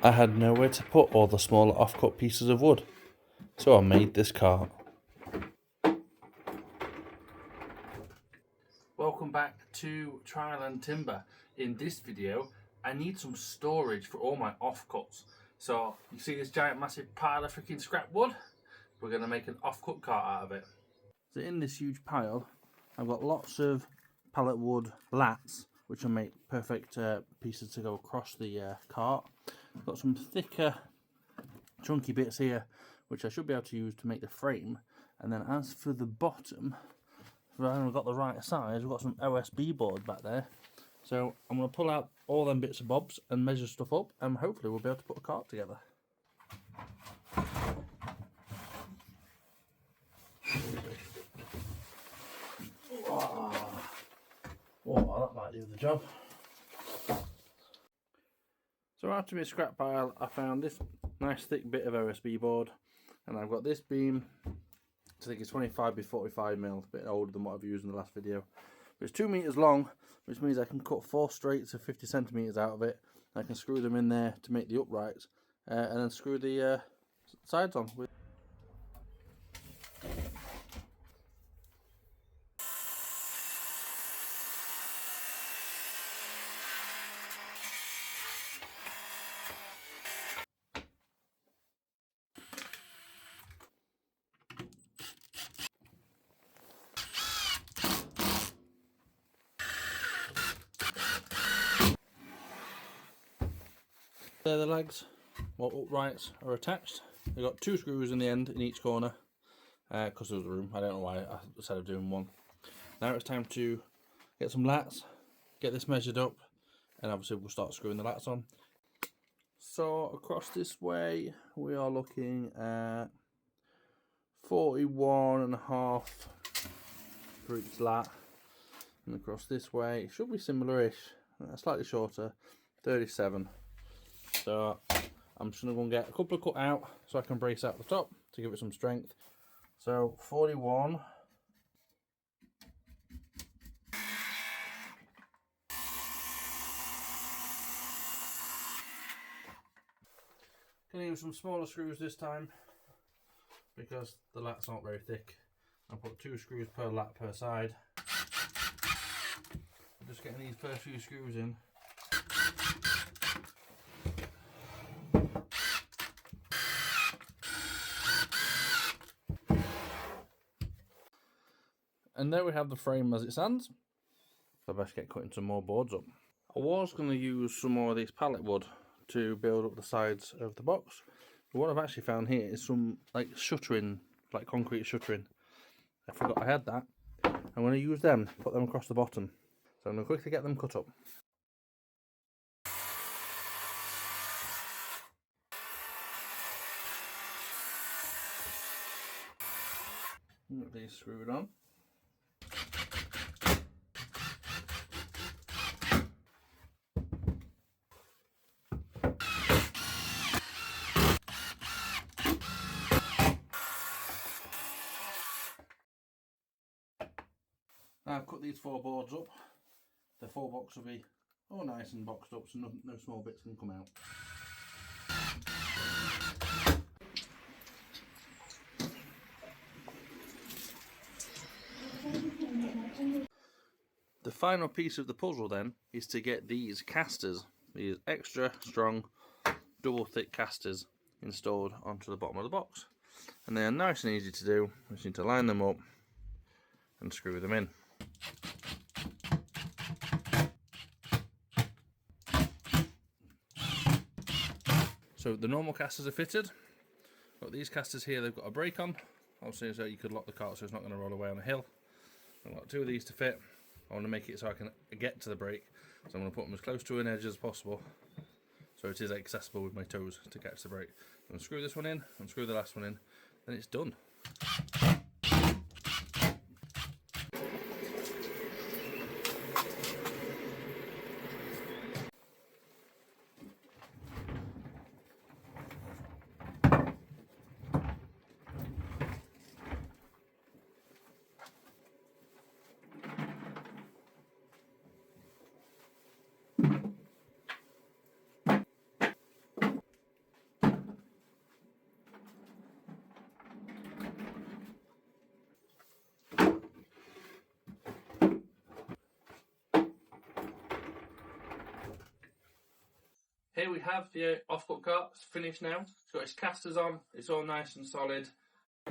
I had nowhere to put all the smaller offcut pieces of wood, so I made this cart. Welcome back to Trial and Timber. In this video, I need some storage for all my offcuts. So you see this giant massive pile of freaking scrap wood? We're going to make an offcut cart out of it. So in this huge pile, I've got lots of pallet wood lats, which will make perfect pieces to go across the cart. I've got some thicker, chunky bits here, which I should be able to use to make the frame. And then as for the bottom, we've got the right size, we've got some OSB board back there. So I'm going to pull out all them bits and bobs and measure stuff up, and hopefully we'll be able to put a cart together. Oh, that might do the job. So after my scrap pile, I found this nice thick bit of OSB board, and I've got this beam. I think it's 25 by 45 mil, a bit older than what I've used in the last video. But it's 2 meters long, which means I can cut 4 straights of 50 centimeters out of it. I can screw them in there to make the uprights, and then screw the sides on. There the legs, what uprights are attached. They've got 2 screws in the end in each corner, because there was room. I don't know why I decided of doing 1. Now it's time to get some lats, get this measured up, and obviously we'll start screwing the lats on. So across this way we are looking at 41.5 for each lat, and across this way it should be similar-ish, slightly shorter, 37. So I'm just going to go and get a couple of cut out so I can brace out the top to give it some strength. So 41. Going to use some smaller screws this time because the lats aren't very thick. I'll put 2 screws per lat per side. I'm just getting these first few screws in. And there we have the frame as it stands. So I best get cutting some more boards up. I was going to use some more of this pallet wood to build up the sides of the box. But what I've actually found here is some like shuttering, like concrete shuttering. I forgot I had that. I'm going to use them, put them across the bottom. So I'm going to quickly get them cut up. Get these screwed on. Now I've cut these 4 boards up. The 4 box will be all nice and boxed up so no small bits can come out. The final piece of the puzzle then is to get these castors, these extra strong double thick castors, installed onto the bottom of the box. And they are nice and easy to do. We just need to line them up and screw them in. So the normal castors are fitted. Got these castors here, they've got a brake on, obviously, so you could lock the cart so it's not going to roll away on a hill. I've got 2 of these to fit. I want to make it so I can get to the brake, so I'm going to put them as close to an edge as possible so it is accessible with my toes to catch the brake. I'm going to screw this one in and screw the last one in, then it's done. here we have the offcut cart. It's finished now. It's got its castors on. It's all nice and solid.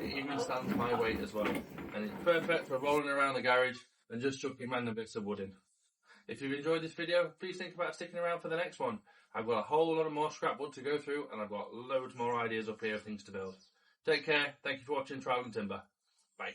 It even stands my weight as well. And it's perfect for rolling around the garage and just chucking random bits of wood in. If you've enjoyed this video, please think about sticking around for the next one. I've got a whole lot of more scrap wood to go through, and I've got loads more ideas up here of things to build. Take care. Thank you for watching Trial and Timber. Bye.